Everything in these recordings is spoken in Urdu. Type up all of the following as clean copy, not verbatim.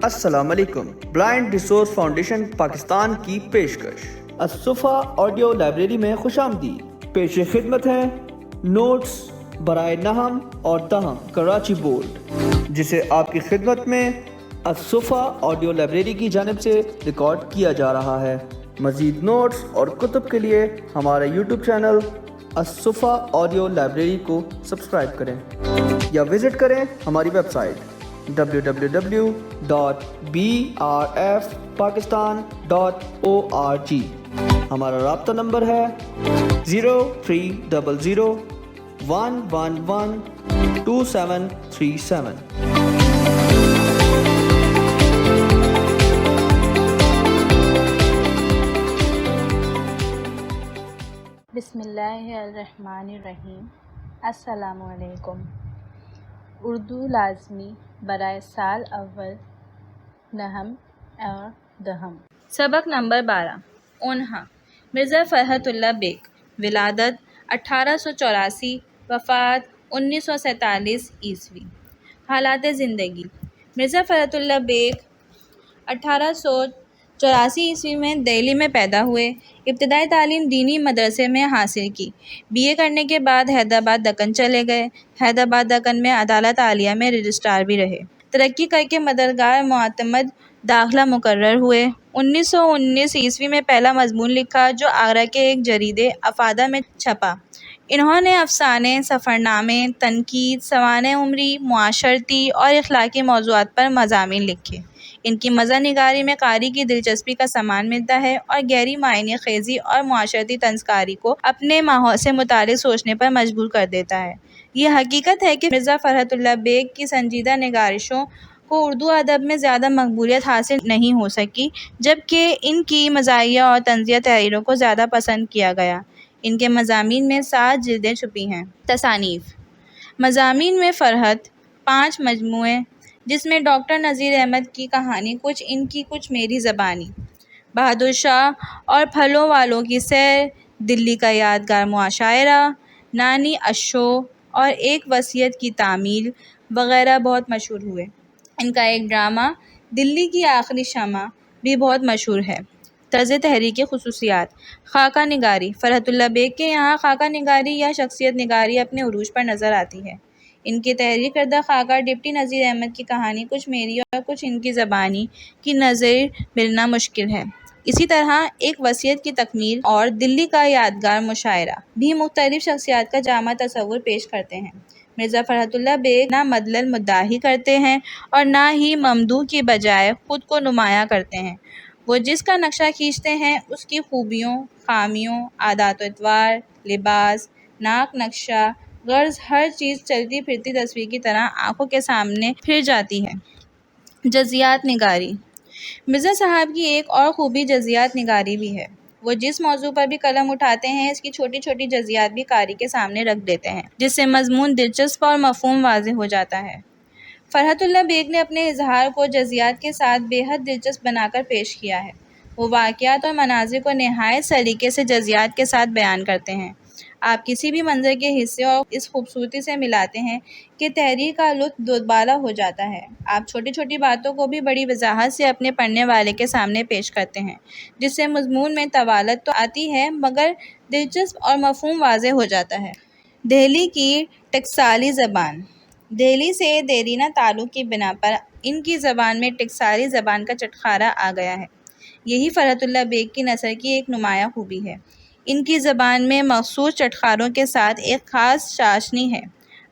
السلام علیکم۔ بلائنڈ ریسورس فاؤنڈیشن پاکستان کی پیشکش الصفا آڈیو لائبریری میں خوش آمدید۔ پیش خدمت ہے نوٹس برائے نہم اور دہم کراچی بورڈ، جسے آپ کی خدمت میں الصفا آڈیو لائبریری کی جانب سے ریکارڈ کیا جا رہا ہے۔ مزید نوٹس اور کتب کے لیے ہمارے یوٹیوب چینل الصفا آڈیو لائبریری کو سبسکرائب کریں یا وزٹ کریں ہماری ویب سائٹ www.brfpakistan.org۔ ہمارا رابطہ نمبر ہے 0300-111-2737۔ بسم اللہ الرحمن الرحیم۔ السلام علیکم۔ اردو لازمی برائے سال اول نہم اور دہم۔ سبق نمبر 12۔ اونہا مرزا فرحت اللہ بیگ، ولادت 1884، وفات 1947 عیسوی۔ حالات زندگی: مرزا فرحت اللہ بیگ 1884 عیسوی میں دہلی میں پیدا ہوئے۔ ابتدائی تعلیم دینی مدرسے میں حاصل کی۔ BA کرنے کے بعد حیدرآباد دکن چلے گئے۔ حیدرآباد دکن میں عدالت عالیہ میں رجسٹرار بھی رہے۔ ترقی کر کے مددگار معتمد داخلہ مقرر ہوئے۔ 1919 عیسوی میں پہلا مضمون لکھا جو آگرہ کے ایک جریدے افادہ میں چھپا۔ انہوں نے افسانے، سفرنامے، تنقید، سوانح عمری، معاشرتی اور اخلاقی موضوعات پر مضامین لکھے۔ ان کی مزاح نگاری میں قاری کی دلچسپی کا سامان ملتا ہے اور گہری معنی خیزی اور معاشرتی طنز کاری کو اپنے ماحول سے متعلق سوچنے پر مجبور کر دیتا ہے۔ یہ حقیقت ہے کہ مرزا فرحت اللہ بیگ کی سنجیدہ نگارشوں کو اردو ادب میں زیادہ مقبولیت حاصل نہیں ہو سکی، جبکہ ان کی مزاحیہ اور طنزیہ تحریروں کو زیادہ پسند کیا گیا۔ ان کے مضامین میں 7 جلدیں چھپی ہیں۔ تصانیف: مضامین میں فرحت، 5 مجموعے، جس میں ڈاکٹر نذیر احمد کی کہانی، کچھ ان کی کچھ میری زبانی، بہادر شاہ اور پھلوں والوں کی سیر، دلی کا یادگار معاشرہ، نانی اشو اور ایک وصیت کی تعمیل وغیرہ بہت مشہور ہوئے۔ ان کا ایک ڈرامہ دلی کی آخری شمع بھی بہت مشہور ہے۔ طرز تحریر کی خصوصیات: خاکہ نگاری: فرحت اللہ بیگ کے یہاں خاکہ نگاری یا شخصیت نگاری اپنے عروج پر نظر آتی ہے۔ ان کی تحریر کردہ خاکہ ڈپٹی نذیر احمد کی کہانی، کچھ میری اور کچھ ان کی زبانی کی نظیر ملنا مشکل ہے۔ اسی طرح ایک وصیت کی تکمیل اور دلی کا یادگار مشاعرہ بھی مختلف شخصیات کا جامع تصور پیش کرتے ہیں۔ مرزا فرحت اللہ بیگ نہ مدلل مداحی کرتے ہیں اور نہ ہی ممدوح کی بجائے خود کو نمایاں کرتے ہیں۔ وہ جس کا نقشہ کھینچتے ہیں اس کی خوبیوں، خامیوں، عادات و اطوار، لباس، ناک نقشہ، غرض ہر چیز چلتی پھرتی تصویر کی طرح آنکھوں کے سامنے پھر جاتی ہے۔ جزیات نگاری: مرزا صاحب کی ایک اور خوبی جزیات نگاری بھی ہے۔ وہ جس موضوع پر بھی قلم اٹھاتے ہیں اس کی چھوٹی چھوٹی جزیات بھی قاری کے سامنے رکھ دیتے ہیں، جس سے مضمون دلچسپ اور مفہوم واضح ہو جاتا ہے۔ فرحت اللہ بیگ نے اپنے اظہار کو جزیات کے ساتھ بے حد دلچسپ بنا کر پیش کیا ہے۔ وہ واقعات اور مناظر کو نہایت سلیقے سے جزیات کے ساتھ بیان کرتے ہیں۔ آپ کسی بھی منظر کے حصے اور اس خوبصورتی سے ملاتے ہیں کہ تحریر کا لطف دوبالا ہو جاتا ہے۔ آپ چھوٹی چھوٹی باتوں کو بھی بڑی وضاحت سے اپنے پڑھنے والے کے سامنے پیش کرتے ہیں، جس سے مضمون میں طوالت تو آتی ہے مگر دلچسپ اور مفہوم واضح ہو جاتا ہے۔ دہلی کی ٹکسالی زبان: دہلی سے دیرینہ تعلق کی بنا پر ان کی زبان میں ٹکسالی زبان کا چٹخارا آ گیا ہے۔ یہی فرحت اللہ بیگ کی نثر کی ایک نمایاں خوبی ہے۔ ان کی زبان میں مخصوص چٹخاروں کے ساتھ ایک خاص چاشنی ہے۔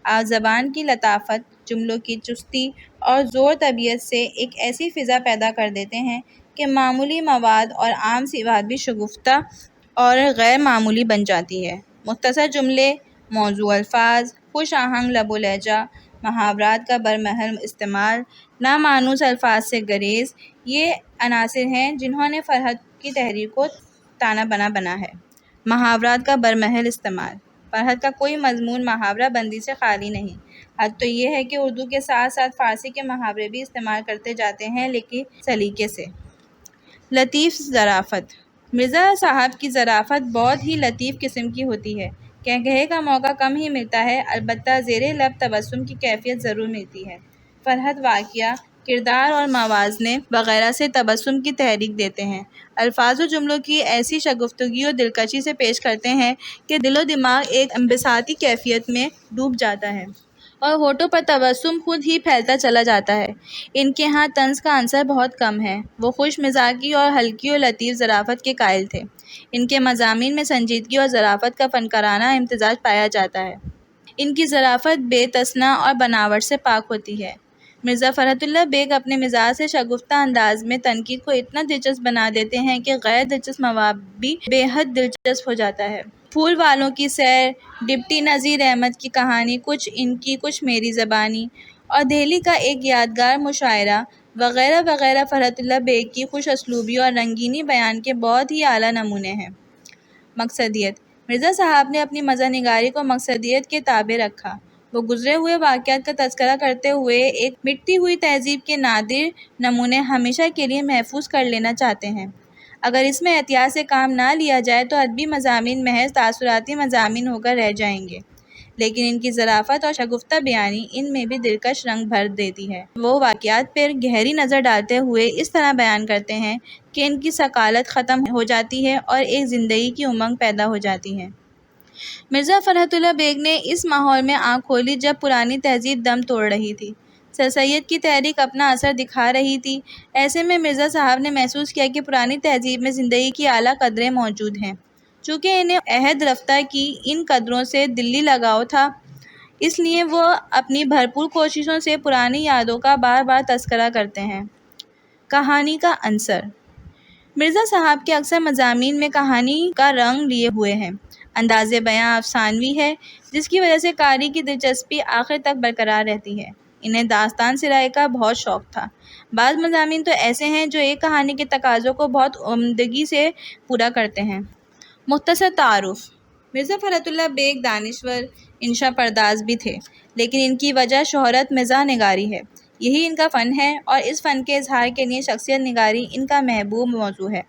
آپ زبان کی لطافت، جملوں کی چستی اور زور طبیعت سے ایک ایسی فضا پیدا کر دیتے ہیں کہ معمولی مواد اور عام سی بات بھی شگفتہ اور غیر معمولی بن جاتی ہے۔ مختصر جملے، موزوں الفاظ، خوش آہنگ لب و لہجہ، محاورات کا برمحل استعمال، نامانوس الفاظ سے گریز، یہ عناصر ہیں جنہوں نے فرحت کی تحریر کو تانا بنا بنا ہے۔ محاورات کا برمحل استعمال: فرحت کا کوئی مضمون محاورہ بندی سے خالی نہیں۔ حد تو یہ ہے کہ اردو کے ساتھ ساتھ فارسی کے محاورے بھی استعمال کرتے جاتے ہیں، لیکن سلیقے سے۔ لطیف ظرافت: مرزا صاحب کی ظرافت بہت ہی لطیف قسم کی ہوتی ہے۔ کہے کا موقع کم ہی ملتا ہے، البتہ زیر لب تبسم کی کیفیت ضرور ملتی ہے۔ فرحت واقعہ کردار اور موازنے وغیرہ سے تبسم کی تحریک دیتے ہیں۔ الفاظ و جملوں کی ایسی شگفتگی و دلکشی سے پیش کرتے ہیں کہ دل و دماغ ایک انبساطی کیفیت میں ڈوب جاتا ہے اور ہونٹوں پر تبسم خود ہی پھیلتا چلا جاتا ہے۔ ان کے ہاں طنز کا عنصر بہت کم ہے۔ وہ خوش مزاجی اور ہلکی و لطیف ظرافت کے قائل تھے۔ ان کے مضامین میں سنجیدگی اور ظرافت کا فنکارانہ امتزاج پایا جاتا ہے۔ ان کی ظرافت بے تسنہ اور بناوٹ سے پاک ہوتی ہے۔ مرزا فرحت اللہ بیگ اپنے مزاج سے شگفتہ انداز میں تنقید کو اتنا دلچسپ بنا دیتے ہیں کہ غیر دلچسپ مواد بھی بے حد دلچسپ ہو جاتا ہے۔ پھول والوں کی سیر، ڈپٹی نذیر احمد کی کہانی کچھ ان کی کچھ میری زبانی اور دہلی کا ایک یادگار مشاعرہ وغیرہ وغیرہ فرحت اللہ بیگ کی خوش اسلوبی اور رنگینی بیان کے بہت ہی اعلیٰ نمونے ہیں۔ مقصدیت: مرزا صاحب نے اپنی مزاح نگاری کو مقصدیت کے تابع رکھا۔ وہ گزرے ہوئے واقعات کا تذکرہ کرتے ہوئے ایک مٹتی ہوئی تہذیب کے نادر نمونے ہمیشہ کے لیے محفوظ کر لینا چاہتے ہیں۔ اگر اس میں احتیاط سے کام نہ لیا جائے تو ادبی مضامین محض تاثراتی مضامین ہو کر رہ جائیں گے، لیکن ان کی ظرافت اور شگفتہ بیانی ان میں بھی دلکش رنگ بھر دیتی ہے۔ وہ واقعات پر گہری نظر ڈالتے ہوئے اس طرح بیان کرتے ہیں کہ ان کی ثقالت ختم ہو جاتی ہے اور ایک زندگی کی امنگ پیدا ہو جاتی ہے۔ مرزا فرحت اللہ بیگ نے اس ماحول میں آنکھ کھولی جب پرانی تہذیب دم توڑ رہی تھی، سر سید کی تحریک اپنا اثر دکھا رہی تھی۔ ایسے میں مرزا صاحب نے محسوس کیا کہ پرانی تہذیب میں زندگی کی اعلیٰ قدریں موجود ہیں۔ چونکہ انہیں عہد رفتہ کی ان قدروں سے دلی لگاؤ تھا، اس لیے وہ اپنی بھرپور کوششوں سے پرانی یادوں کا بار بار تذکرہ کرتے ہیں۔ کہانی کا عنصر: مرزا صاحب کے اکثر مضامین میں کہانی کا رنگ لیے ہوئے ہیں۔ انداز بیاں افسانوی ہے، جس کی وجہ سے قاری کی دلچسپی آخر تک برقرار رہتی ہے۔ انہیں داستان سرائے کا بہت شوق تھا۔ بعض مضامین تو ایسے ہیں جو ایک کہانی کے تقاضوں کو بہت عمدگی سے پورا کرتے ہیں۔ مختصر تعارف: مرزا فرحت اللہ بیگ دانشور انشا پرداز بھی تھے، لیکن ان کی وجہ شہرت مزاح نگاری ہے۔ یہی ان کا فن ہے اور اس فن کے اظہار کے لیے شخصیت نگاری ان کا محبوب موضوع ہے۔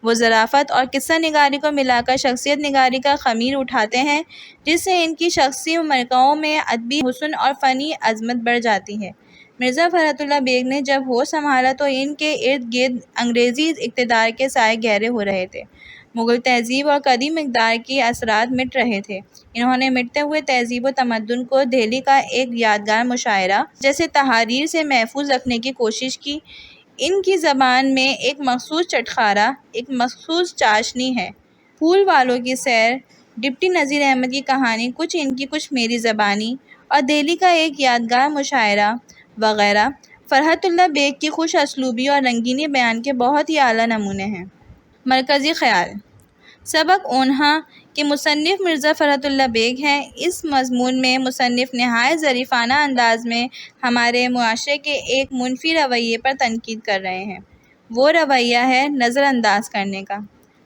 وہ ظرافت اور قصہ نگاری کو ملا کر شخصیت نگاری کا خمیر اٹھاتے ہیں، جس سے ان کی شخصی مرکوں میں ادبی حسن اور فنی عظمت بڑھ جاتی ہے۔ مرزا فرحت اللہ بیگ نے جب ہوش سنبھالا تو ان کے ارد گرد انگریزی اقتدار کے سائے گہرے ہو رہے تھے۔ مغل تہذیب اور قدیم اقدار کے اثرات مٹ رہے تھے۔ انہوں نے مٹتے ہوئے تہذیب و تمدن کو دہلی کا ایک یادگار مشاعرہ جیسے تحاریر سے محفوظ رکھنے کی کوشش کی۔ ان کی زبان میں ایک مخصوص چٹخارا، ایک مخصوص چاشنی ہے۔ پھول والوں کی سیر، ڈپٹی نذیر احمد کی کہانی کچھ ان کی کچھ میری زبانی اور دہلی کا ایک یادگار مشاعرہ وغیرہ فرحت اللہ بیگ کی خوش اسلوبی اور رنگینی بیان کے بہت ہی اعلیٰ نمونے ہیں۔ مرکزی خیال: سبق اونہا کے مصنف مرزا فرحت اللہ بیگ ہیں۔ اس مضمون میں مصنف نہایت ظریفانہ انداز میں ہمارے معاشرے کے ایک منفی رویے پر تنقید کر رہے ہیں۔ وہ رویہ ہے نظر انداز کرنے کا۔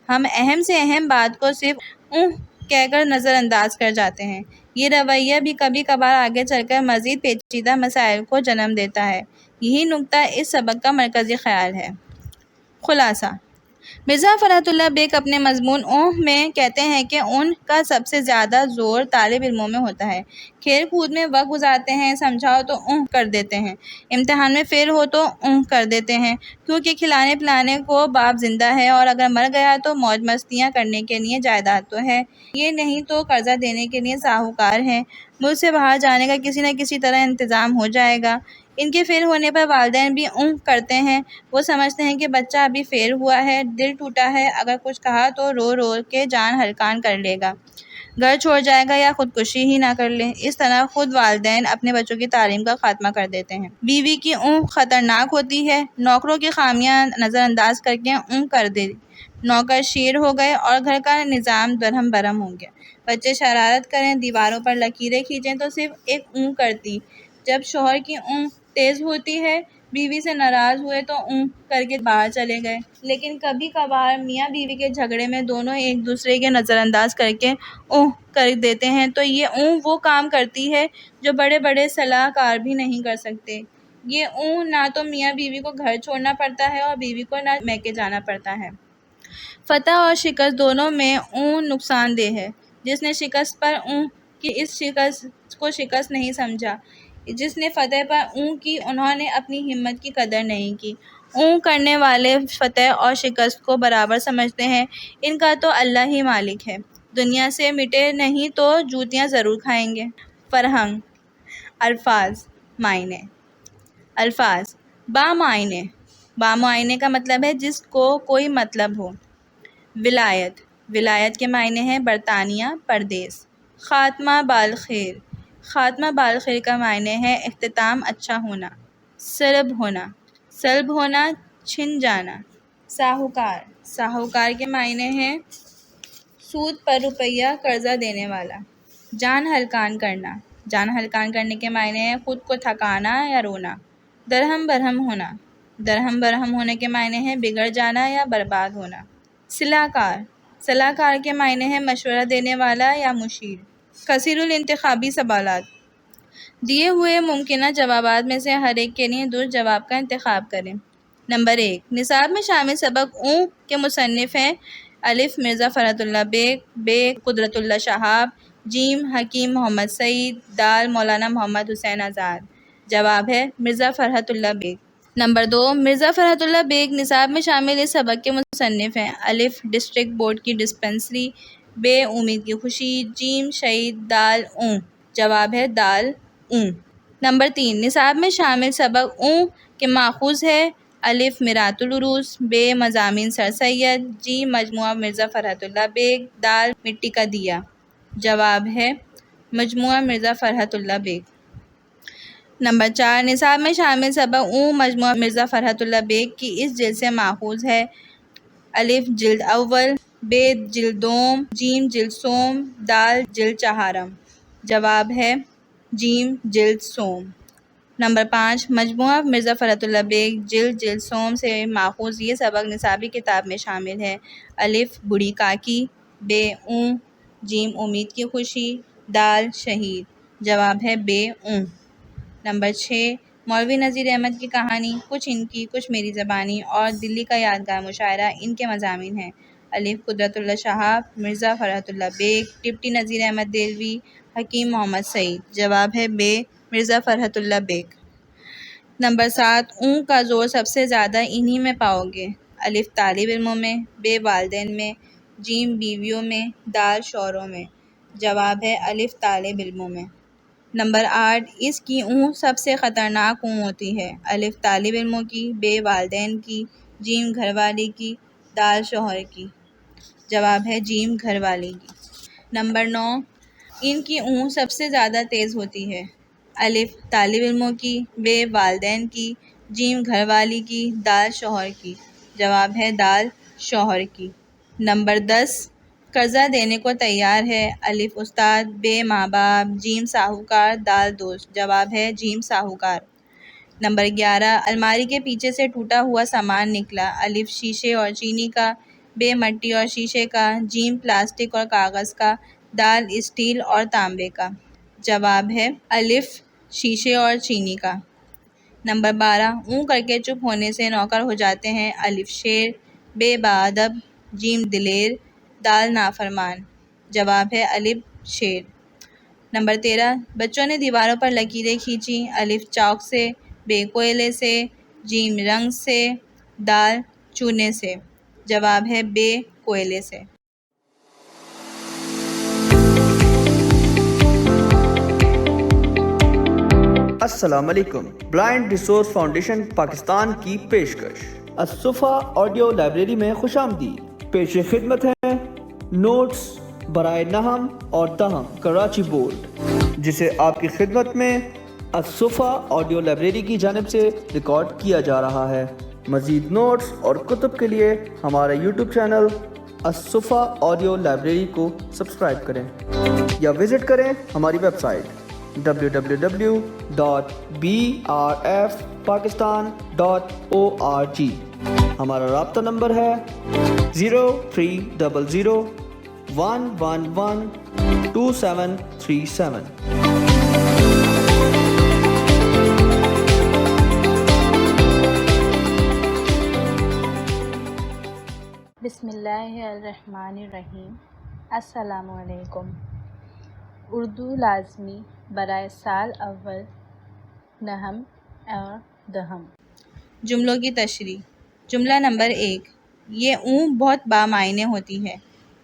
ہم اہم سے اہم بات کو صرف کہہ کر نظر انداز کر جاتے ہیں۔ یہ رویہ بھی کبھی کبھار آگے چل کر مزید پیچیدہ مسائل کو جنم دیتا ہے۔ یہی نکتہ اس سبق کا مرکزی خیال ہے۔ خلاصہ: مرزا فرحت اللہ بیگ اپنے مضمون میں کہتے ہیں کہ ان کا سب سے زیادہ زور طالب علموں میں ہوتا ہے۔ کھیل کود میں وقت گزارتے ہیں، سمجھاؤ تو کر دیتے ہیں، امتحان میں فیل ہو تو کر دیتے ہیں، کیونکہ کھلانے پلانے کو باپ زندہ ہے اور اگر مر گیا تو موج مستیاں کرنے کے لیے جائیداد تو ہے، یہ نہیں تو قرضہ دینے کے لیے ساہوکار ہیں، ملک سے باہر جانے کا کسی نہ کسی طرح انتظام ہو جائے گا۔ ان کے فیل ہونے پر والدین بھی کرتے ہیں۔ وہ سمجھتے ہیں کہ بچہ ابھی فیل ہوا ہے، دل ٹوٹا ہے، اگر کچھ کہا تو رو رو کے جان ہلکان کر لے گا، گھر چھوڑ جائے گا یا خودکشی ہی نہ کر لے۔ اس طرح خود والدین اپنے بچوں کی تعلیم کا خاتمہ کر دیتے ہیں۔ بیوی کی خطرناک ہوتی ہے، نوکروں کی خامیاں نظر انداز کر کے کر دے، نوکر شیر ہو گئے اور گھر کا نظام درہم برہم ہو گیا۔ بچے شرارت کریں، دیواروں پر لکیریں کھینچیں تو صرف ایک کرتی۔ جب شوہر کی تیز ہوتی ہے، بیوی سے ناراض ہوئے تو کر کے باہر چلے گئے۔ لیکن کبھی کبھار میاں بیوی کے جھگڑے میں دونوں ایک دوسرے کے نظر انداز کر کے کر دیتے ہیں تو یہ وہ کام کرتی ہے جو بڑے بڑے صلاح کار بھی نہیں کر سکتے۔ یہ نہ تو میاں بیوی کو گھر چھوڑنا پڑتا ہے اور بیوی کو نہ میکے جانا پڑتا ہے۔ فتح اور شکست دونوں میں نقصان دہ ہے۔ جس نے شکست پر کی اس شکست کو شکست نہیں سمجھا، جس نے فتح پر اون کی انہوں نے اپنی ہمت کی قدر نہیں کی۔ اون کرنے والے فتح اور شکست کو برابر سمجھتے ہیں، ان کا تو اللہ ہی مالک ہے، دنیا سے مٹے نہیں تو جوتیاں ضرور کھائیں گے۔ فرہنگ، الفاظ، معنی۔ الفاظ، بامعنی۔ بامعنی کا مطلب ہے جس کو کوئی مطلب ہو۔ ولایت، ولایت کے معنی ہیں برطانیہ، پردیس۔ خاتمہ بالخیر، خاتمہ بالخیر کا معنی ہے اختتام اچھا ہونا۔ سلب ہونا، سلب ہونا چھن جانا۔ ساہوکار، ساہوکار کے معنی ہیں سود پر روپیہ قرضہ دینے والا۔ جان ہلکان کرنا، جان ہلکان کرنے کے معنی ہیں خود کو تھکانا یا رونا۔ درہم برہم ہونا، درہم برہم ہونے کے معنی ہیں بگڑ جانا یا برباد ہونا۔ صلاح کار، صلاح کار کے معنی ہیں مشورہ دینے والا یا مشیر۔ کثیر الانتخابی سوالات، دیے ہوئے ممکنہ جوابات میں سے ہر ایک کے لیے درست جواب کا انتخاب کریں۔ نمبر 1، نصاب میں شامل سبق اوں کے مصنف ہیں الف مرزا فرحت اللہ بیگ، ب قدرت اللہ شہاب، جیم حکیم محمد سعید، دال مولانا محمد حسین آزاد۔ جواب ہے مرزا فرحت اللہ بیگ۔ نمبر 2، مرزا فرحت اللہ بیگ نصاب میں شامل اس سبق کے مصنف ہیں الف ڈسٹرکٹ بورڈ کی ڈسپنسری، ب امید کی خوشی، جیم شہید، دال اوں۔ جواب ہے دال اوں۔ نمبر 3، نصاب میں شامل سبق اوں کے ماخوذ ہے الف میرات العروس، ب مضامین سر سید، جیم مجموعہ مرزا فرحت اللہ بیگ، دال مٹی کا دیا۔ جواب ہے مجموعہ مرزا فرحت اللہ بیگ۔ نمبر 4، نصاب میں شامل سبق اوں مجموعہ مرزا فرحت اللہ بیگ کی اس جلد سے ماخوذ ہے الف جلد اول، ب جلد دوم، جیم جلد سوم، دال جلد چہارم۔ جواب ہے جیم جلد سوم۔ نمبر 5، مجموعہ مرزا فرحت اللہ بیگ جلد سوم سے ماخوذ یہ سبق نصابی کتاب میں شامل ہے الف بوڑھی کاکی، ب اوں، جیم امید کی خوشی، دال شہید۔ جواب ہے ب اوں۔ نمبر 6، مولوی نذیر احمد کی کہانی کچھ ان کی کچھ میری زبانی اور دلی کا یادگار مشاعرہ ان کے مضامین ہیں الف قدرت اللہ شہاب، مرزا فرحت اللہ بیگ، ڈپٹی نذیر احمد دہلوی، حکیم محمد سعید۔ جواب ہے ب مرزا فرحت اللہ بیگ۔ نمبر 7، اوں کا زور سب سے زیادہ انہی میں پاؤ گے الف طالب علموں میں، ب والدین میں، جیم بیویوں میں، دال شوہروں میں۔ جواب ہے الف طالب علموں میں۔ نمبر 8، اس کی اوں سب سے خطرناک اوں ہوتی ہے الف طالب علموں کی، ب والدین کی، جیم گھر والی کی، دال شوہر کی۔ جواب ہے جیم گھر والی کی۔ نمبر 9، ان کی اوں سب سے زیادہ تیز ہوتی ہے الف طالب علموں کی، ب والدین کی، جیم گھر والی کی، دال شوہر کی۔ جواب ہے دال شوہر کی۔ نمبر 10، قرضہ دینے کو تیار ہے الف استاد، ب ماں باپ، جیم ساہوکار، دال دوست۔ جواب ہے جیم ساہوکار۔ نمبر 11، الماری کے پیچھے سے ٹوٹا ہوا سامان نکلا الف شیشے اور چینی کا، ب مٹی اور شیشے کا، جیم پلاسٹک اور کاغذ کا، دال اسٹیل اور تانبے کا۔ جواب ہے الف شیشے اور چینی کا۔ نمبر 12، اوں کر کے چپ ہونے سے نوکر ہو جاتے ہیں الف شیر، ب باادب، جیم دلیر، دال نافرمان۔ جواب ہے الف شیر۔ نمبر 13، بچوں نے دیواروں پر لکیریں کھینچی الف چاک سے، ب کوئلے سے، جیم رنگ سے، دال چونے سے۔ جواب ہے ب کوئلے سے۔ السلام علیکم۔ بلائنڈ ریسورس فاؤنڈیشن پاکستان کی پیشکش الصفا آڈیو لائبریری میں خوش آمدید۔ پیش خدمت ہے نوٹس برائے نحم اور دہم کراچی بورڈ، جسے آپ کی خدمت میں الصفا آڈیو لائبریری کی جانب سے ریکارڈ کیا جا رہا ہے۔ مزید نوٹس اور کتب کے لیے ہمارے یوٹیوب چینل الصفا آڈیو لائبریری کو سبسکرائب کریں یا وزٹ کریں ہماری ویب سائٹ www.brfpakistan.org۔ ہمارا رابطہ نمبر ہے 0300-111-2737۔ بسم اللہ الرحمن الرحیم۔ السلام علیکم۔ اردو لازمی برائے سال اول نہم اور دہم۔ جملوں کی تشریح۔ جملہ نمبر 1، یہ اون بہت بامعنی ہوتی ہے۔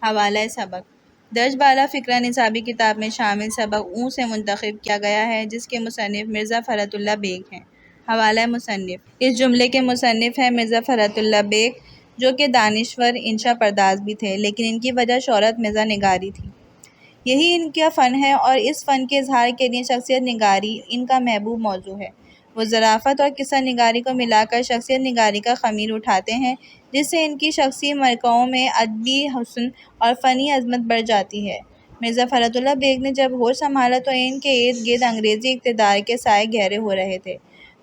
حوالہ سبق۔ درج بالا فقرہ نصابی کتاب میں شامل سبق اون سے منتخب کیا گیا ہے جس کے مصنف مرزا فرحت اللہ بیگ ہیں۔ حوالہ مصنف۔ اس جملے کے مصنف ہیں مرزا فرحت اللہ بیگ، جو کہ دانشور انشا پرداز بھی تھے، لیکن ان کی وجہ شہرت مزاح نگاری تھی۔ یہی ان کا فن ہے اور اس فن کے اظہار کے لیے شخصیت نگاری ان کا محبوب موضوع ہے۔ وہ ظرافت اور قصہ نگاری کو ملا کر شخصیت نگاری کا خمیر اٹھاتے ہیں، جس سے ان کی شخصی مرکوں میں ادبی حسن اور فنی عظمت بڑھ جاتی ہے۔ مرزا فرحت اللہ بیگ نے جب ہوش سنبھالا تو ان کے ارد گرد انگریزی اقتدار کے سائے گہرے ہو رہے تھے۔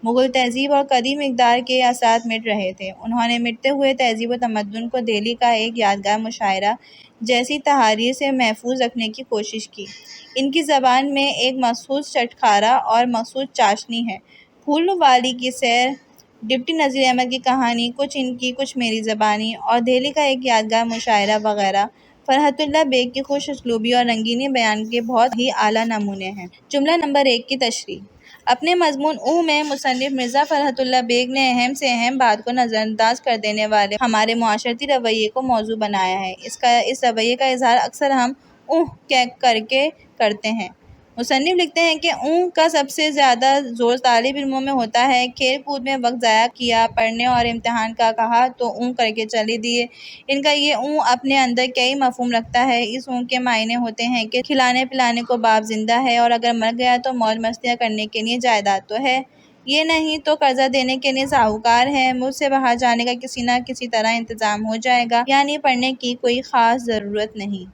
مغل تہذیب اور قدیم اقدار کے اثرات مٹ رہے تھے۔ انہوں نے مٹتے ہوئے تہذیب و تمدن کو دہلی کا ایک یادگار مشاعرہ جیسی تحاریر سے محفوظ رکھنے کی کوشش کی۔ ان کی زبان میں ایک مخصوص چٹخارا اور مخصوص چاشنی ہے۔ پھول والی کی سیر، ڈپٹی نذیر احمد کی کہانی، کچھ ان کی کچھ میری زبانی اور دہلی کا ایک یادگار مشاعرہ وغیرہ فرحت اللہ بیگ کی خوش اسلوبی اور رنگینی بیان کے بہت ہی اعلیٰ نمونے ہیں۔ جملہ نمبر 1 کی تشریح۔ اپنے مضمون اون میں مصنف مرزا فرحت اللہ بیگ نے اہم سے اہم بات کو نظر انداز کر دینے والے ہمارے معاشرتی رویے کو موضوع بنایا ہے۔ اس رویے کا اظہار اکثر ہم اون کر کے کرتے ہیں۔ مصنف لکھتے ہیں کہ اون کا سب سے زیادہ زور طالب علموں میں ہوتا ہے۔ کھیل کود میں وقت ضائع کیا، پڑھنے اور امتحان کا کہا تو اون کر کے چلے دیے۔ ان کا یہ اون اپنے اندر کئی مفہوم رکھتا ہے۔ اس اون کے معنی ہوتے ہیں کہ کھلانے پلانے کو باپ زندہ ہے، اور اگر مر گیا تو موج مستیاں کرنے کے لیے جائیداد تو ہے، یہ نہیں تو قرضہ دینے کے لیے ساہوکار ہے، ملک سے باہر جانے کا کسی نہ کسی طرح انتظام ہو جائے گا، یعنی پڑھنے کی کوئی خاص ضرورت نہیں۔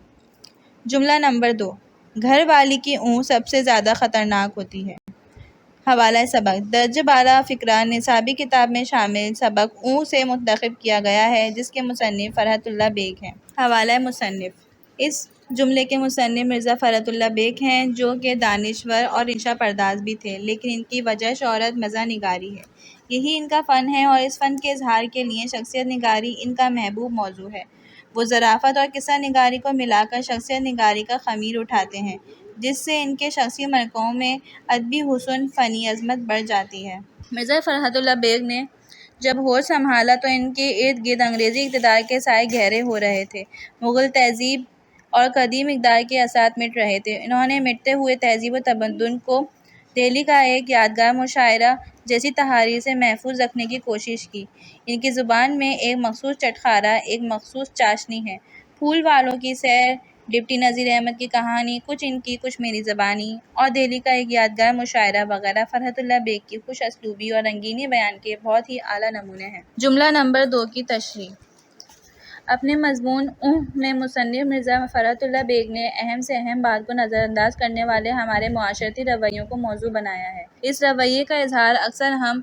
جملہ نمبر 2، گھر والی کی اون سب سے زیادہ خطرناک ہوتی ہے۔ حوالہ سبق۔ درج بالا فقرہ نصابی کتاب میں شامل سبق اون سے منتخب کیا گیا ہے جس کے مصنف فرحت اللہ بیگ ہیں۔ حوالہ مصنف۔ اس جملے کے مصنف مرزا فرحت اللہ بیگ ہیں، جو کہ دانشور اور انشا پرداز بھی تھے، لیکن ان کی وجہ شہرت مزاح نگاری ہے۔ یہی ان کا فن ہے اور اس فن کے اظہار کے لیے شخصیت نگاری ان کا محبوب موضوع ہے۔ وہ ظرافت اور قصہ نگاری کو ملا کر شخصیت نگاری کا خمیر اٹھاتے ہیں، جس سے ان کے شخصی مرکوں میں ادبی حسن، فنی عظمت بڑھ جاتی ہے۔ مرزا فرحت اللہ بیگ نے جب ہوش سنبھالا تو ان کے ارد گرد انگریزی اقتدار کے سائے گہرے ہو رہے تھے۔ مغل تہذیب اور قدیم اقدار کے اثرات مٹ رہے تھے۔ انہوں نے مٹتے ہوئے تہذیب و تمدن کو دہلی کا ایک یادگار مشاعرہ جیسی تحاریر سے محفوظ رکھنے کی کوشش کی۔ ان کی زبان میں ایک مخصوص چٹخارا، ایک مخصوص چاشنی ہے۔ پھول والوں کی سیر، ڈپٹی نذیر احمد کی کہانی، کچھ ان کی کچھ میری زبانی اور دہلی کا ایک یادگار مشاعرہ وغیرہ فرحت اللہ بیگ کی خوش اسلوبی اور رنگینی بیان کے بہت ہی اعلیٰ نمونے ہیں۔ جملہ نمبر 2 کی تشریح۔ اپنے مضمون اون میں مصنف مرزا فرحت اللہ بیگ نے اہم سے اہم بات کو نظر انداز کرنے والے ہمارے معاشرتی رویوں کو موضوع بنایا ہے۔ اس رویے کا اظہار اکثر ہم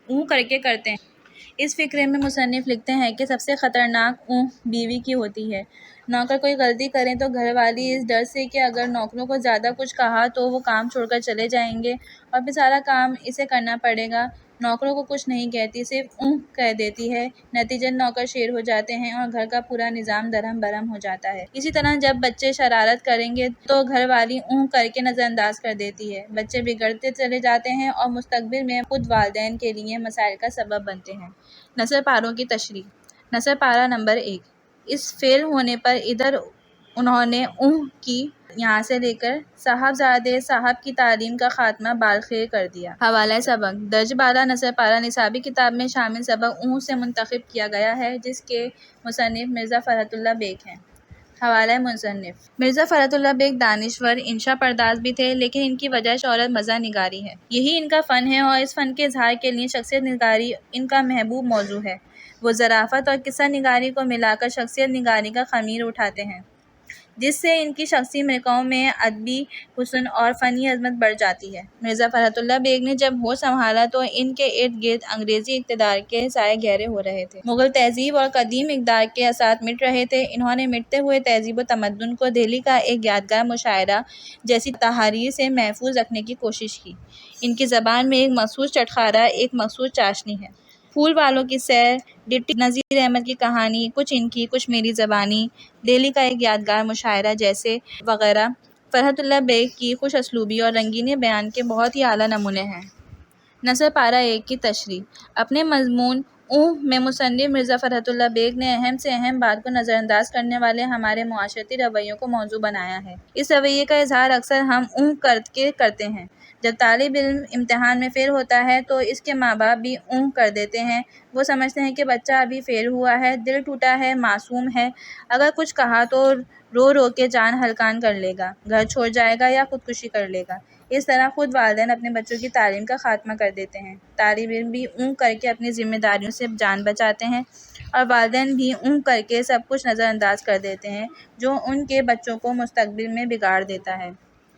اون کر کے کرتے ہیں۔ اس فقرے میں مصنف لکھتے ہیں کہ سب سے خطرناک اون بیوی کی ہوتی ہے۔ نوکر کوئی غلطی کریں تو گھر والی اس ڈر سے کہ اگر نوکروں کو زیادہ کچھ کہا تو وہ کام چھوڑ کر چلے جائیں گے اور پھر سارا کام اسے کرنا پڑے گا، نوکروں کو کچھ نہیں کہتی، صرف اون کہہ دیتی ہے۔ نتیجن نوکر شیر ہو جاتے ہیں اور گھر کا پورا نظام درہم برہم ہو جاتا ہے۔ اسی طرح جب بچے شرارت کریں گے تو گھر والی اون کر کے نظر انداز کر دیتی ہے۔ بچے بگڑتے چلے جاتے ہیں اور مستقبل میں خود والدین کے لیے مسائل کا سبب بنتے ہیں۔ نثر پاروں کی تشریح۔ نثر پارہ نمبر 1۔ اس فیل ہونے پر ادھر انہوں نے اون کی یہاں سے لے کر صاحبزادے صاحب کی تعلیم کا خاتمہ بالخیر کر دیا۔ حوالہ سبق۔ درج بالا نثر پارہ نصابی کتاب میں شامل سبق اون سے منتخب کیا گیا ہے جس کے مصنف مرزا فرحت اللہ بیگ ہیں۔ حوالہ مصنف۔ مرزا فرحت اللہ بیگ دانشور انشا پرداز بھی تھے، لیکن ان کی وجہ شہرت مزاح نگاری ہے۔ یہی ان کا فن ہے اور اس فن کے اظہار کے لیے شخصیت نگاری ان کا محبوب موضوع ہے۔ وہ ظرافت اور قصہ نگاری کو ملا کر شخصیت نگاری کا خمیر اٹھاتے ہیں، جس سے ان کی شخصی مرکوں میں ادبی حسن اور فنی عظمت بڑھ جاتی ہے۔ مرزا فرحت اللہ بیگ نے جب ہوش سنبھالا تو ان کے ارد گرد انگریزی اقتدار کے سائے گہرے ہو رہے تھے۔ مغل تہذیب اور قدیم اقدار کے اثرات مٹ رہے تھے۔ انہوں نے مٹتے ہوئے تہذیب و تمدن کو دہلی کا ایک یادگار مشاعرہ جیسی تحاریر سے محفوظ رکھنے کی کوشش کی۔ ان کی زبان میں ایک مخصوص چٹخارا، ایک مخصوص چاشنی ہے۔ پھول والوں کی سیر، ڈپٹی نذیر احمد کی کہانی، کچھ ان کی کچھ میری زبانی، دہلی کا ایک یادگار مشاعرہ جیسے وغیرہ فرحت اللہ بیگ کی خوش اسلوبی اور رنگینی بیان کے بہت ہی اعلیٰ نمونے ہیں۔ نثر پارہ 1 کی تشریح۔ اپنے مضمون میں مصنف مرزا فرحت اللہ بیگ نے اہم سے اہم بات کو نظر انداز کرنے والے ہمارے معاشرتی رویوں کو موضوع بنایا ہے۔ اس رویے کا اظہار اکثر ہم کر کے کرتے ہیں۔ جب طالب علم امتحان میں فیل ہوتا ہے تو اس کے ماں باپ بھی کر دیتے ہیں۔ وہ سمجھتے ہیں کہ بچہ ابھی فیل ہوا ہے، دل ٹوٹا ہے، معصوم ہے، اگر کچھ کہا تو رو رو کے جان ہلکان کر لے گا، گھر چھوڑ جائے گا یا خودکشی کر لے گا۔ اس طرح خود والدین اپنے بچوں کی تعلیم کا خاتمہ کر دیتے ہیں۔ طالب علم بھی کر کے اپنی ذمہ داریوں سے جان بچاتے ہیں اور والدین بھی کر کے سب کچھ نظر انداز کر دیتے ہیں جو ان کے بچوں کو مستقبل میں بگاڑ دیتا ہے۔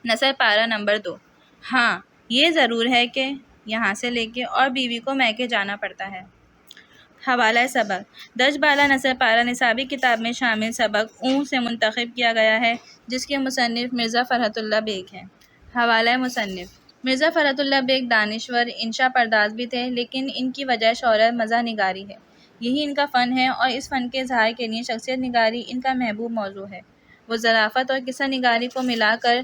نثر پارہ نمبر 2۔ ہاں، یہ ضرور ہے کہ یہاں سے لے کے اور بیوی کو میکے جانا پڑتا ہے۔ حوالہ سبق۔ درج بالا نثر پارہ نصابی کتاب میں شامل سبق سے منتخب کیا گیا ہے جس کے مصنف مرزا فرحت اللہ بیگ ہیں۔ حوالہ مصنف۔ مرزا فرحت اللہ بیگ دانشور انشا پرداز بھی تھے، لیکن ان کی وجہ شہرت مزاح نگاری ہے۔ یہی ان کا فن ہے اور اس فن کے اظہار کے لیے شخصیت نگاری ان کا محبوب موضوع ہے۔ وہ ظرافت اور قصہ نگاری کو ملا کر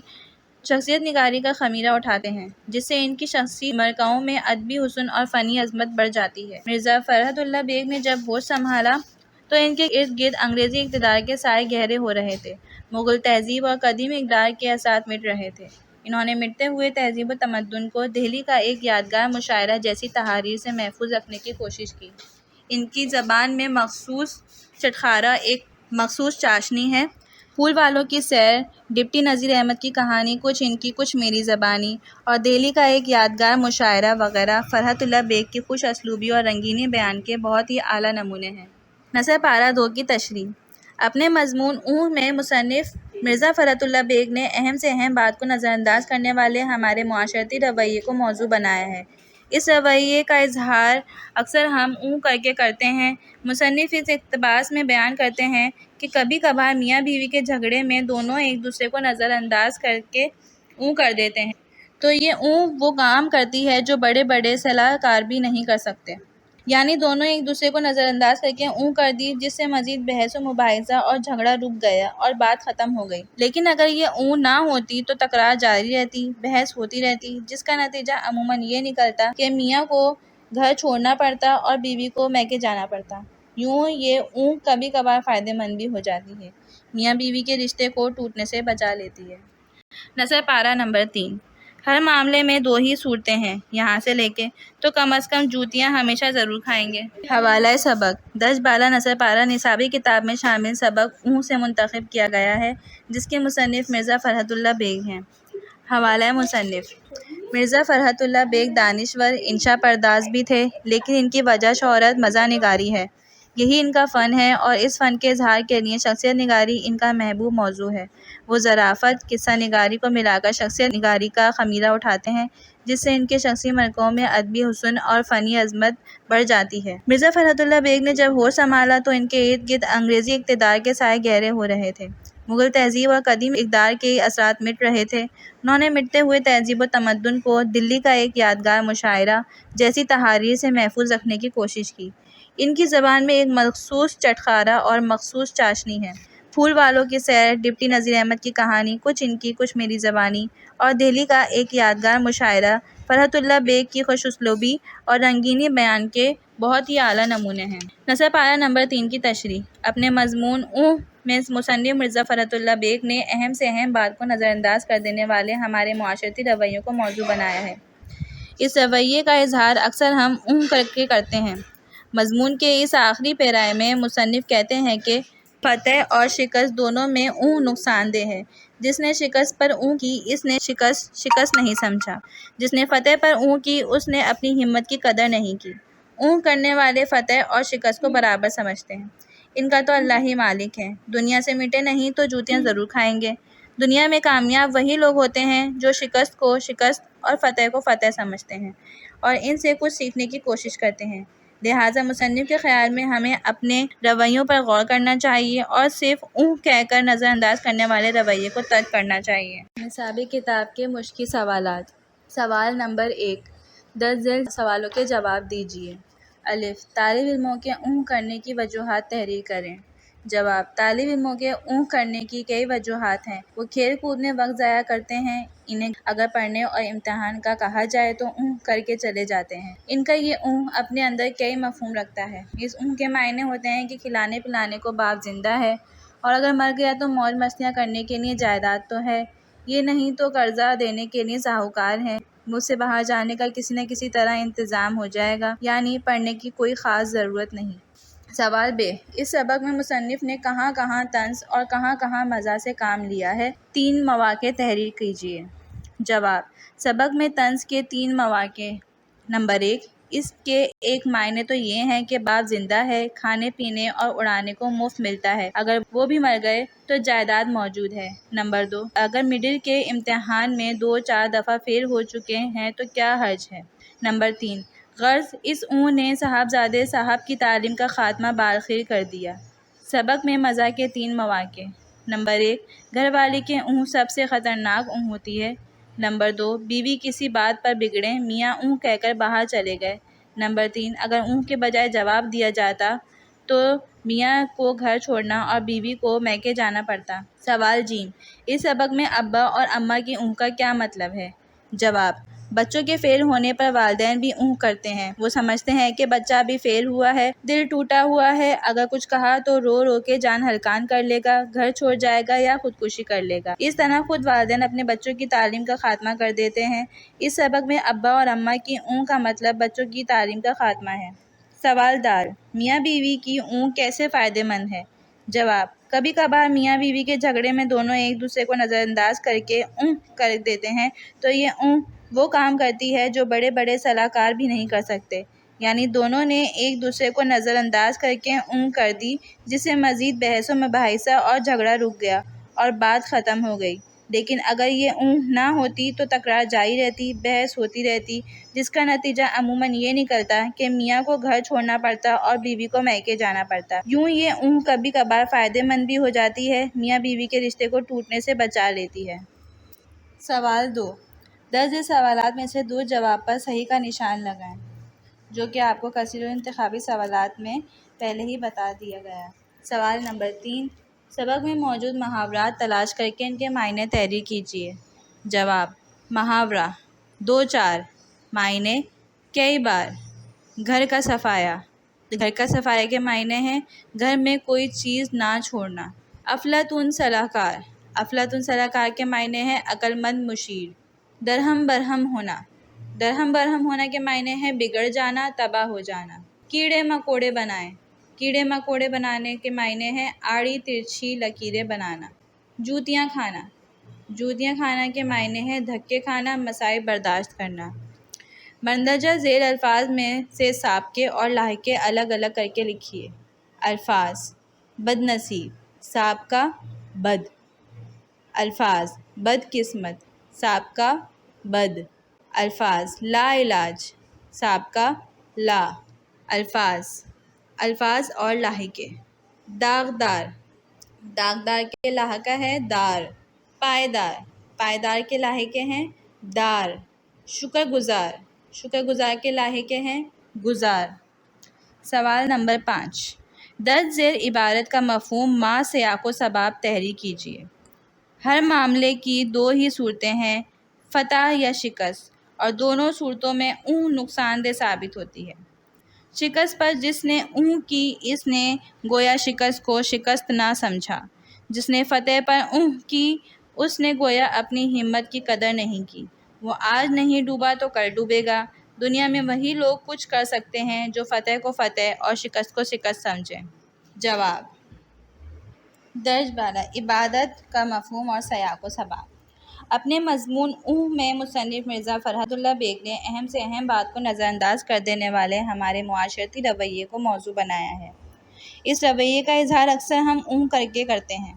شخصیت نگاری کا خمیرہ اٹھاتے ہیں، جس سے ان کی شخصی مرکوں میں ادبی حسن اور فنی عظمت بڑھ جاتی ہے۔ مرزا فرحت اللہ بیگ نے جب ہوش سنبھالا تو ان کے ارد گرد انگریزی اقتدار کے سائے گہرے ہو رہے تھے، مغل تہذیب اور قدیم اقدار کے اثرات مٹ رہے تھے۔ انہوں نے مٹتے ہوئے تہذیب و تمدن کو دہلی کا ایک یادگار مشاعرہ جیسی تحاریر سے محفوظ رکھنے کی کوشش کی۔ ان کی زبان میں مخصوص چٹخارہ ایک مخصوص چاشنی ہے۔ پھول والوں کی سیر، ڈپٹی نذیر احمد کی کہانی، کچھ ان کی کچھ میری زبانی اور دہلی کا ایک یادگار مشاعرہ وغیرہ فرحت اللہ بیگ کی خوش اسلوبی اور رنگینی بیان کے بہت ہی اعلیٰ نمونے ہیں۔ نثر پارہ 2 کی تشریح۔ اپنے مضمون میں مصنف مرزا فرحت اللہ بیگ نے اہم سے اہم بات کو نظر انداز کرنے والے ہمارے معاشرتی رویے کو موضوع بنایا ہے۔ اس رویے کا اظہار اکثر ہم کر کے کرتے ہیں۔ مصنف اس اقتباس میں بیان کرتے ہیں کہ کبھی کبھار میاں بیوی کے جھگڑے میں دونوں ایک دوسرے کو نظر انداز کر کے کر دیتے ہیں تو یہ وہ کام کرتی ہے جو بڑے بڑے صلاح کار بھی نہیں کر سکتے۔ یعنی دونوں ایک دوسرے کو نظر انداز کر کے کر دی، جس سے مزید بحث و مباحثہ اور جھگڑا رک گیا اور بات ختم ہو گئی۔ لیکن اگر یہ نہ ہوتی تو تکرار جاری رہتی، بحث ہوتی رہتی، جس کا نتیجہ عموماً یہ نکلتا کہ میاں کو گھر چھوڑنا پڑتا اور بیوی کو میکے جانا پڑتا۔ یوں یہ کبھی کبھار فائدہ مند بھی ہو جاتی ہے، میاں بیوی کے رشتے کو ٹوٹنے سے بچا لیتی ہے۔ نثر پارہ نمبر 3۔ ہر معاملے میں 2 ہی صورتیں ہیں، یہاں سے لے کے تو کم از کم جوتیاں ہمیشہ ضرور کھائیں گے۔ حوالہ سبق۔ درج بالا نثر پارہ نصابی کتاب میں شامل سبق سے منتخب کیا گیا ہے جس کے مصنف مرزا فرحت اللہ بیگ ہیں۔ حوالہ مصنف۔ مرزا فرحت اللہ بیگ دانشور انشا پرداز بھی تھے، لیکن ان کی وجہ شہرت مزاح نگاری ہے۔ یہی ان کا فن ہے اور اس فن کے اظہار کے لیے شخصیت نگاری ان کا محبوب موضوع ہے۔ وہ ظرافت، قصہ نگاری کو ملا کر شخصیت نگاری کا خمیرہ اٹھاتے ہیں، جس سے ان کے شخصی مرکوں میں ادبی حسن اور فنی عظمت بڑھ جاتی ہے۔ مرزا فرحت اللہ بیگ نے جب ہوش سنبھالا تو ان کے ارد گرد انگریزی اقتدار کے سائے گہرے ہو رہے تھے، مغل تہذیب اور قدیم اقدار کے اثرات مٹ رہے تھے۔ انہوں نے مٹتے ہوئے تہذیب و تمدن کو دہلی کا ایک یادگار مشاعرہ جیسی تحاریر سے محفوظ رکھنے کی کوشش کی۔ ان کی زبان میں ایک مخصوص چٹخارہ اور مخصوص چاشنی ہے۔ پھول والوں کی سیر، ڈپٹی نذیر احمد کی کہانی، کچھ ان کی کچھ میری زبانی اور دہلی کا ایک یادگار مشاعرہ فرحت اللہ بیگ کی خوش اسلوبی اور رنگینی بیان کے بہت ہی اعلیٰ نمونے ہیں۔ نثر پارہ نمبر 3 کی تشریح۔ اپنے مضمون میں مصنف مرزا فرحت اللہ بیگ نے اہم سے اہم بات کو نظر انداز کر دینے والے ہمارے معاشرتی رویوں کو موضوع بنایا ہے۔ اس رویے کا اظہار اکثر ہم کر کے کرتے ہیں۔ مضمون کے اس آخری پیرے میں مصنف کہتے ہیں کہ فتح اور شکست دونوں میں نقصان دہ ہے۔ جس نے شکست پر کی اس نے شکست نہیں سمجھا، جس نے فتح پر کی اس نے اپنی ہمت کی قدر نہیں کی۔ کرنے والے فتح اور شکست کو برابر سمجھتے ہیں۔ ان کا تو اللہ ہی مالک ہے، دنیا سے مٹے نہیں تو جوتیاں ضرور کھائیں گے۔ دنیا میں کامیاب وہی لوگ ہوتے ہیں جو شکست کو شکست اور فتح کو فتح سمجھتے ہیں اور ان سے کچھ سیکھنے کی کوشش کرتے ہیں۔ لہٰذا مصنف کے خیال میں ہمیں اپنے رویوں پر غور کرنا چاہیے اور صرف کہہ کر نظر انداز کرنے والے رویے کو ترک کرنا چاہیے۔ نصابی کتاب کے مشقی سوالات۔ سوال نمبر 1۔ درج ذیل سوالوں کے جواب دیجیے۔ الف، طالب علموں کے کرنے کی وجوہات تحریر کریں۔ جواب: طالب علموں کے اونگ کرنے کی کئی وجوہات ہیں۔ وہ کھیل کود میں وقت ضائع کرتے ہیں۔ انہیں اگر پڑھنے اور امتحان کا کہا جائے تو اونگ کر کے چلے جاتے ہیں۔ ان کا یہ اونگ اپنے اندر کئی مفہوم رکھتا ہے۔ اس اونگ کے معنی ہوتے ہیں کہ کھلانے پلانے کو باپ زندہ ہے، اور اگر مر گیا تو موج مستیاں کرنے کے لیے جائیداد تو ہے، یہ نہیں تو قرضہ دینے کے لیے ساہوکار ہے، مجھ سے باہر جانے کا کسی نہ کسی طرح انتظام ہو جائے گا، یعنی پڑھنے کی کوئی خاص ضرورت نہیں۔ سوال ب: اس سبق میں مصنف نے کہاں کہاں طنز اور کہاں کہاں مزاح سے کام لیا ہے؟ 3 مواقع تحریر کیجیے۔ جواب: سبق میں طنز کے 3 مواقع۔ نمبر 1، اس کے ایک معنی تو یہ ہیں کہ باپ زندہ ہے، کھانے پینے اور اڑانے کو مفت ملتا ہے، اگر وہ بھی مر گئے تو جائیداد موجود ہے۔ نمبر 2، اگر مڈل کے امتحان میں 2-4 دفعہ فیل ہو چکے ہیں تو کیا حرج ہے۔ نمبر 3، غرض اس اونگ نے صاحبزادے صاحب کی تعلیم کا خاتمہ بالخیر کر دیا۔ سبق میں مزاح کے 3 مواقع۔ نمبر 1، گھر والی کے اونگ سب سے خطرناک اونگ ہوتی ہے۔ نمبر 2، بیوی کسی بات پر بگڑے، میاں اونگ کہہ کر باہر چلے گئے۔ نمبر 3، اگر اونگ کے بجائے جواب دیا جاتا تو میاں کو گھر چھوڑنا اور بیوی کو میکے جانا پڑتا۔ سوال ج: اس سبق میں ابا اور اماں کی اونگ کا کیا مطلب ہے؟ جواب: بچوں کے فیل ہونے پر والدین بھی اونگ کرتے ہیں۔ وہ سمجھتے ہیں کہ بچہ ابھی فیل ہوا ہے، دل ٹوٹا ہوا ہے، اگر کچھ کہا تو رو رو کے جان ہلکان کر لے گا، گھر چھوڑ جائے گا یا خودکشی کر لے گا۔ اس طرح خود والدین اپنے بچوں کی تعلیم کا خاتمہ کر دیتے ہیں۔ اس سبق میں ابا اور اماں کی اونگ کا مطلب بچوں کی تعلیم کا خاتمہ ہے۔ سوال د: میاں بیوی کی اونگ کیسے فائدہ مند ہے؟ جواب: کبھی کبھار میاں بیوی کے جھگڑے میں دونوں ایک دوسرے کو نظر انداز کر کے اونگ کر دیتے ہیں تو یہ اونگ وہ کام کرتی ہے جو بڑے بڑے صلاح کار بھی نہیں کر سکتے، یعنی دونوں نے ایک دوسرے کو نظر انداز کر کے اونگ کر دی، جس سے مزید بحث و مباحثہ اور جھگڑا رک گیا اور بات ختم ہو گئی۔ لیکن اگر یہ اونگ نہ ہوتی تو تکرار جاری رہتی، بحث ہوتی رہتی، جس کا نتیجہ عموماً یہ نکلتا کہ میاں کو گھر چھوڑنا پڑتا اور بیوی کو میکے جانا پڑتا۔ یوں یہ اونگ کبھی کبھار فائدہ مند بھی ہو جاتی ہے، میاں بیوی کے رشتے کو ٹوٹنے سے بچا لیتی ہے۔ سوال 2، درج سوالات میں سے درست جواب پر صحیح کا نشان لگائیں، جو کہ آپ کو کثیر انتخابی سوالات میں پہلے ہی بتا دیا گیا ہے۔ سوال نمبر 3، سبق میں موجود محاورات تلاش کر کے ان کے معنی تحریر کیجیے۔ جواب: محاورہ 2-4، معنی کئی بار، گھر کا صفایا۔ گھر کا صفایا کے معنی ہیں گھر میں کوئی چیز نہ چھوڑنا۔ افلاطون صلاح کار۔ افلاطون صلاح کار کے معنی ہیں عقل مند مشیر۔ درہم برہم ہونا۔ درہم برہم ہونا کے معنی ہیں بگڑ جانا، تباہ ہو جانا۔ کیڑے مکوڑے بنائیں۔ کیڑے مکوڑے بنانے کے معنی ہیں آڑی ترچھی لکیریں بنانا۔ جوتیاں کھانا۔ جوتیاں کھانا کے معنی ہیں دھکے کھانا، مصائب برداشت کرنا۔ مندرجہ ذیل الفاظ میں سے سابقے اور لاحقے الگ الگ کر کے لکھیے۔ الفاظ: بد نصیب، سابقہ بد۔ الفاظ: بد قسمت، سابقہ بد۔ الفاظ: لا علاج، سابقہ لا۔ الفاظ اور لاحقے: داغدار، داغدار کے لاحقہ ہے دار۔ پائیدار، پائیدار کے لاحقے ہیں دار۔ شکر گزار، شکر گزار کے لاحقے ہیں گزار۔ سوال نمبر 5، درج ذیل عبارت کا مفہوم ما سیاق و سباق تحریر کیجیے۔ ہر معاملے کی 2 ہی صورتیں ہیں، فتح یا شکست، اور دونوں صورتوں میں اونگ نقصان دہ ثابت ہوتی ہے۔ شکست پر جس نے اونگ کی اس نے گویا شکست کو شکست نہ سمجھا، جس نے فتح پر اونگ کی اس نے گویا اپنی ہمت کی قدر نہیں کی۔ وہ آج نہیں ڈوبا تو کل ڈوبے گا۔ دنیا میں وہی لوگ کچھ کر سکتے ہیں جو فتح کو فتح اور شکست کو شکست سمجھیں۔ جواب: درج بالا، عبادت کا مفہوم اور سیاق و سباق۔ اپنے مضمون اونگ میں مصنف مرزا فرحت اللہ بیگ نے اہم سے اہم بات کو نظر انداز کر دینے والے ہمارے معاشرتی رویے کو موضوع بنایا ہے۔ اس رویے کا اظہار اکثر ہم اونگ کر کے کرتے ہیں۔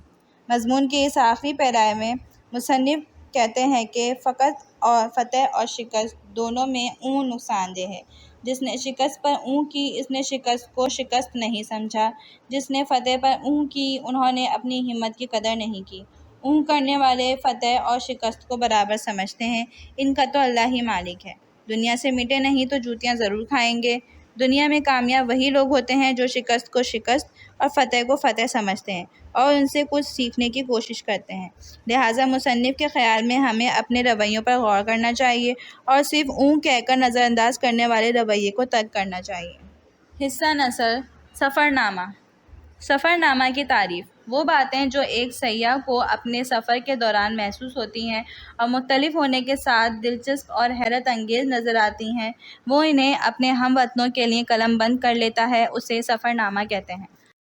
مضمون کے اس آخری پیرے میں مصنف کہتے ہیں کہ فتح اور شکست دونوں میں اونگ نقصان دہ ہے۔ جس نے شکست پر اونگ کی اس نے شکست کو شکست نہیں سمجھا، جس نے فتح پر اونگ کی انہوں نے اپنی ہمت کی قدر نہیں کی۔ اونگ کرنے والے فتح اور شکست کو برابر سمجھتے ہیں، ان کا تو اللہ ہی مالک ہے۔ دنیا سے مٹے نہیں تو جوتیاں ضرور کھائیں گے۔ دنیا میں کامیاب وہی لوگ ہوتے ہیں جو شکست کو شکست اور فتح کو فتح سمجھتے ہیں اور ان سے کچھ سیکھنے کی کوشش کرتے ہیں۔ لہٰذا مصنف کے خیال میں ہمیں اپنے رویوں پر غور کرنا چاہیے اور صرف اون کہہ کر نظر انداز کرنے والے رویے کو ترک کرنا چاہیے۔ حصہ نثر سفر نامہ۔ سفر نامہ کی تعریف: وہ باتیں جو ایک سیاح کو اپنے سفر کے دوران محسوس ہوتی ہیں اور مختلف ہونے کے ساتھ دلچسپ اور حیرت انگیز نظر آتی ہیں، وہ انہیں اپنے ہم وطنوں کے لیے قلم بند کر لیتا ہے، اسے سفر نامہ کہتے ہیں۔